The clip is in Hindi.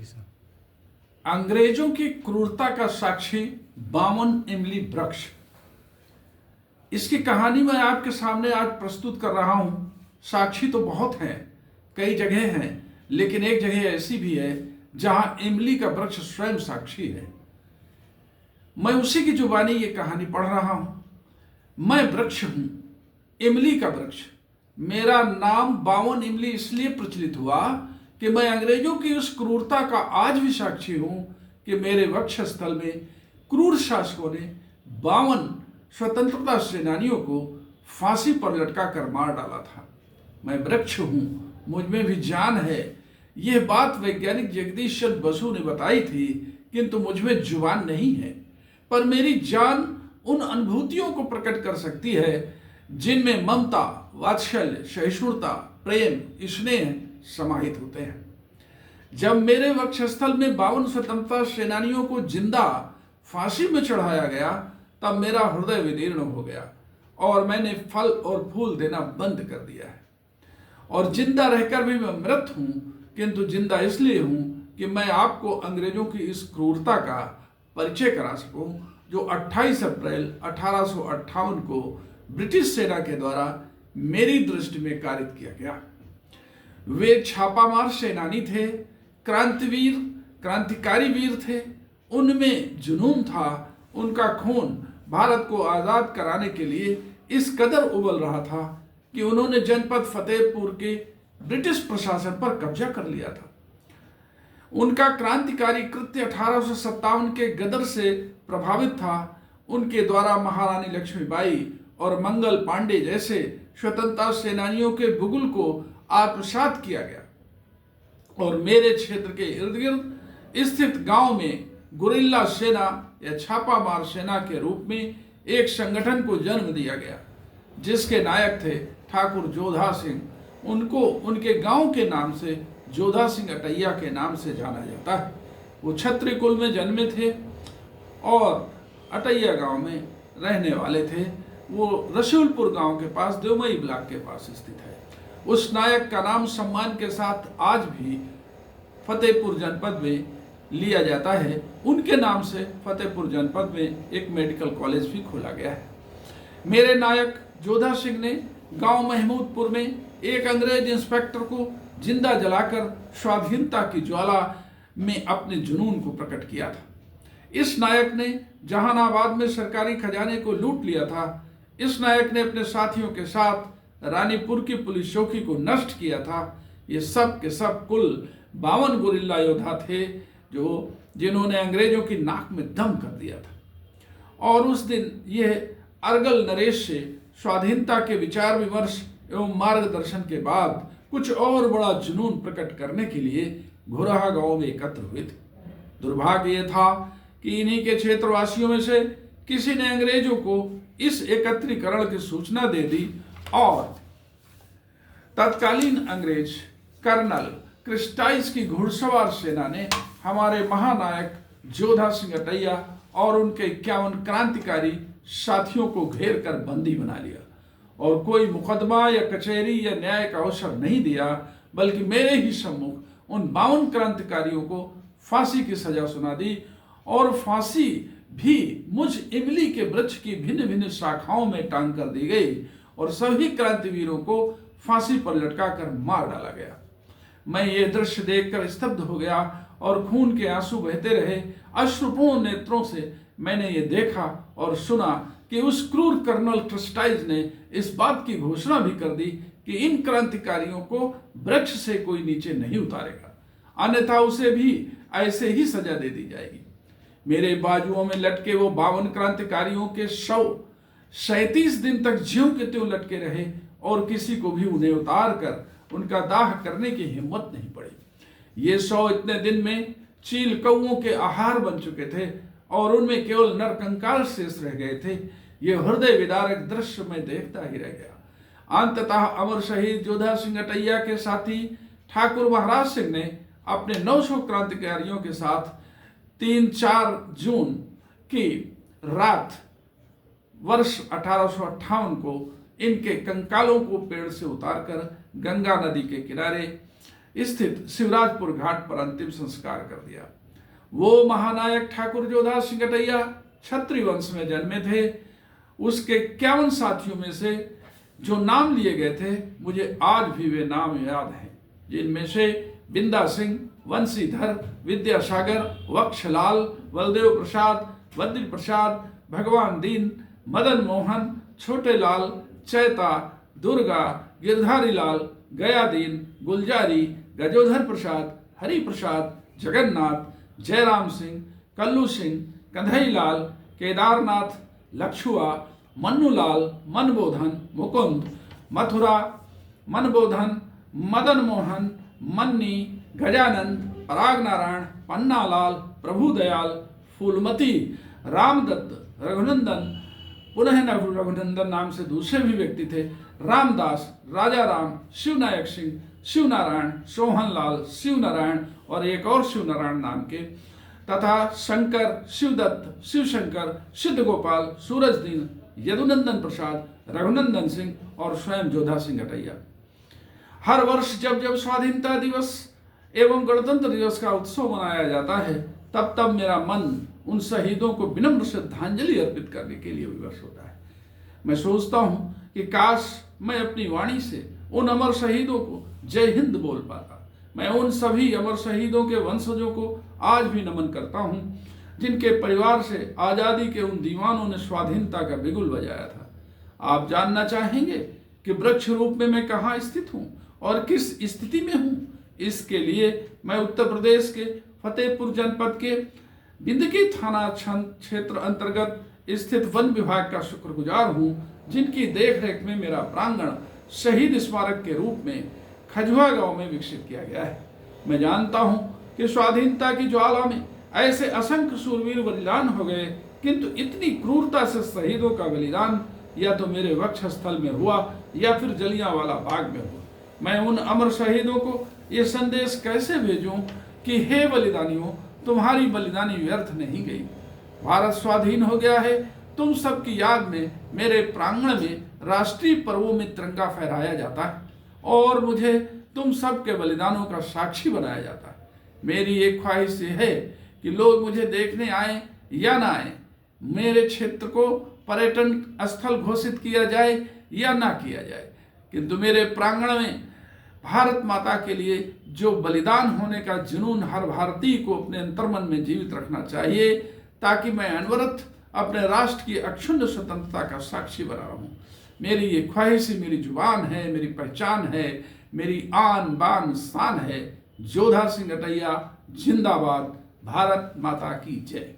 सर। अंग्रेजों की क्रूरता का साक्षी बावन इमली वृक्ष। इसकी कहानी मैं आपके सामने आज प्रस्तुत कर रहा हूं। साक्षी तो बहुत हैं, कई जगह हैं, लेकिन एक जगह ऐसी भी है जहां इमली का वृक्ष स्वयं साक्षी है। मैं उसी की जुबानी ये कहानी पढ़ रहा हूं। मैं वृक्ष हूं, इमली का वृक्ष। मेरा नाम बावन इमली इसलिए प्रचलित हुआ कि मैं अंग्रेजों की उस क्रूरता का आज भी साक्षी हूं कि मेरे वक्ष स्थल में क्रूर शासकों ने 52 स्वतंत्रता सेनानियों को फांसी पर लटका कर मार डाला था। मैं वृक्ष हूं, मुझ में भी जान है। यह बात वैज्ञानिक जगदीश चंद्र बसु ने बताई थी, किंतु मुझ में जुबान नहीं है। पर मेरी जान उन अनुभूतियों को प्रकट कर सकती है जिनमें ममता, वात्सल्य, सहिष्णुता, प्रेम, स्नेह समाहित होते हैं। जब मेरे वक्षस्थल में 52 स्वतंत्रता सेनानियों को जिंदा फांसी में चढ़ाया गया, तब मेरा हृदय विदीर्ण हो गया और मैंने फल और फूल देना बंद कर दिया है। और जिंदा रहकर भी मैं मृत हूं, किंतु जिंदा इसलिए हूं कि मैं आपको अंग्रेजों की इस क्रूरता का परिचय करा सकूं, जो 28 अप्रैल 1858 को ब्रिटिश सेना के द्वारा मेरी दृष्टि में कारित किया गया। वे छापामार सेनानी थे, क्रांतिवीर, क्रांतिकारी वीर थे। उनमें जुनून था। उनका खून भारत को आजाद कराने के लिए इस कदर उबल रहा था कि उन्होंने जनपद फतेहपुर के ब्रिटिश प्रशासन पर कब्जा कर लिया था। उनका क्रांतिकारी कृत्य 1857 के गदर से प्रभावित था। उनके द्वारा महारानी लक्ष्मीबाई और मंगल पांडे जैसे स्वतंत्रता सेनानियों के बुगुल को आत्मसात किया गया और मेरे क्षेत्र के इर्द गिर्द स्थित गांव में गुरिल्ला सेना या छापामार सेना के रूप में एक संगठन को जन्म दिया गया, जिसके नायक थे ठाकुर जोधा सिंह। उनको उनके गांव के नाम से जोधा सिंह अटैया के नाम से जाना जाता है। वो क्षत्रिय कुल में जन्मे थे और अटैया गांव में रहने वाले थे। वो रसूलपुर गांव के पास देवमई ब्लॉक के पास स्थित है। उस नायक का नाम सम्मान के साथ आज भी फतेहपुर जनपद में लिया जाता है। उनके नाम से फतेहपुर जनपद में एक मेडिकल कॉलेज भी खोला गया है। मेरे नायक जोधा सिंह ने गांव महमूदपुर में एक अंग्रेज इंस्पेक्टर को जिंदा जलाकर स्वाधीनता की ज्वाला में अपने जुनून को प्रकट किया था। इस नायक ने जहानाबाद में सरकारी खजाने को लूट लिया था। इस नायक ने अपने साथियों के साथ रानीपुर की पुलिस चौकी को नष्ट किया था। ये सब के सब कुल 52 गुरिल्ला योद्धा थे जिन्होंने अंग्रेजों की नाक में दम कर दिया था। और उस दिन यह अरगल नरेश से स्वाधीनता के विचार विमर्श एवं मार्गदर्शन के बाद कुछ और बड़ा जुनून प्रकट करने के लिए घुराहा गांव में एकत्र हुए थे। दुर्भाग्य यह था कि इन्हीं के क्षेत्रवासियों में से किसी ने अंग्रेजों को इस एकत्रीकरण की सूचना दे दी और तत्कालीन अंग्रेज कर्नल क्रिस्टाइस की घुड़सवार सेना ने हमारे महानायक जोधा सिंह अटैया और उनके 51 क्रांतिकारी साथियों को घेर कर बंदी बना लिया और कोई मुकदमा या कचहरी या न्याय का अवसर नहीं दिया, बल्कि मेरे ही सम्मुख उन 52 क्रांतिकारियों को फांसी की सजा सुना दी। और फांसी भी मुझ इमली के वृक्ष की भिन्न भिन्न शाखाओं में टांग कर दी गई और सभी क्रांतिवीरों को फांसी पर लटकाकर मार डाला गया। मैं ये दृश्य देखकर स्तब्ध हो गया और खून के आंसू बहते रहे। अश्रुपूर्ण नेत्रों से मैंने ये देखा और सुना कि उस क्रूर कर्नल क्रिस्टाइस ने इस बात की घोषणा भी कर दी कि इन क्रांतिकारियों को वृक्ष से कोई नीचे नहीं उतारेगा, अन्यथा उसे भी ऐसे ही सजा दे दी जाएगी। मेरे बाजुओं में लटके वो 52 क्रांतिकारियों के शव 37 दिन तक ज्यों के त्यों लटके रहे और किसी को भी उन्हें उतार कर उनका दाह करने की हिम्मत नहीं पड़ी। ये शव इतने दिन में चील कौओं के आहार बन चुके थे और उनमें केवल नरकंकाल शेष रह गए थे। ये हृदय विदारक दृश्य मैं देखता ही रह गया। अंततः अमर शहीद जोधा सिंह अटैया के साथी ठाकुर महाराज सिंह ने अपने 900 क्रांतिकारियों के साथ 3-4 जून की रात वर्ष 1858 को इनके कंकालों को पेड़ से उतारकर गंगा नदी के किनारे स्थित शिवराजपुर घाट पर अंतिम संस्कार कर दिया। वो महानायक ठाकुर जोधा सिंह कटैया क्षत्रिय वंश में जन्मे थे। उसके 51 साथियों में से जो नाम लिए गए थे, मुझे आज भी वे नाम याद हैं, जिनमें से बिंदा सिंह, वंशीधर, विद्यासागर, वक्षलाल, बलदेव प्रसाद, बद्री प्रसाद, भगवान दीन, मदन मोहन, छोटे लाल, चैता, दुर्गा, गिरधारी लाल, गयादीन, गुलजारी, गजोधर प्रसाद, हरि प्रसाद, जगन्नाथ, जयराम सिंह, कल्लू सिंह, कंधई लाल, केदारनाथ, लक्षुआ, मन्नूलाल, मनबोधन, मुकुंद, मथुरा, मनबोधन, मदन मोहन, मन्नी, गजानंद, पराग नारायण, पन्नालाल, प्रभुदयाल, फूलमती, रामदत्त, रघुनंदन, पुनः रघुनंदन नाम से दूसरे भी व्यक्ति थे, रामदास, राजा राम, शिवनायक सिंह, शिवनारायण, सोहनलाल, शिवनारायण और एक और शिवनारायण नाम के, तथा शंकर, शिवदत्त, शिवशंकर, सिद्ध गोपाल, सूरजदीन, यदुनंदन प्रसाद, रघुनंदन सिंह और स्वयं जोधा सिंह कटैया। हर वर्ष जब जब स्वाधीनता दिवस एवं गणतंत्र दिवस का उत्सव मनाया जाता है, तब तब मेरा मन उन शहीदों को विनम्र श्रद्धांजलि अर्पित करने के लिए विवश होता है। मैं सोचता हूं कि काश मैं अपनी वाणी से उन अमर शहीदों को जय हिंद बोल पाता। मैं उन सभी अमर शहीदों के वंशजों को आज भी नमन करता हूं, जिनके परिवार से आजादी के उन दीवानों ने स्वाधीनता का बिगुल बजाया था। आप जानना चाहेंगे कि वृक्ष रूप में मैं कहाँ स्थित हूँ और किस स्थिति में हूँ। इसके लिए मैं उत्तर प्रदेश के फतेहपुर जनपद के बिंदकी थाना क्षेत्र अंतर्गत स्थित वन विभाग का शुक्रगुजार हूँ, जिनकी देखरेख में मेरा प्रांगण शहीद स्मारक के रूप में खजुआ गांव में विकसित किया गया है। मैं जानता हूँ कि स्वाधीनता की ज्वाला में ऐसे असंख्य शूरवीर बलिदान हो गए, किंतु इतनी क्रूरता से शहीदों का बलिदान या तो मेरे वक्षस्थल में हुआ या फिर जलियांवाला बाग में हुआ। मैं उन अमर शहीदों को ये संदेश कैसे भेजूं कि हे बलिदानियों, तुम्हारी बलिदानी व्यर्थ नहीं गई। भारत स्वाधीन हो गया है। तुम सबकी याद में मेरे प्रांगण में राष्ट्रीय पर्वों में तिरंगा फहराया जाता है और मुझे तुम सब के बलिदानों का साक्षी बनाया जाता है। मेरी एक ख्वाहिश ये है कि लोग मुझे देखने आए या ना आए, मेरे क्षेत्र को पर्यटन स्थल घोषित किया जाए या ना किया जाए, किंतु मेरे प्रांगण में भारत माता के लिए जो बलिदान होने का जुनून हर भारतीय को अपने अंतर्मन में जीवित रखना चाहिए, ताकि मैं अनवरत अपने राष्ट्र की अक्षुण्ण स्वतंत्रता का साक्षी बना रहूं। मेरी ये ख्वाहिश ही मेरी जुबान है, मेरी पहचान है, मेरी आन बान शान है। जोधा सिंह कटैया जिंदाबाद। भारत माता की जय।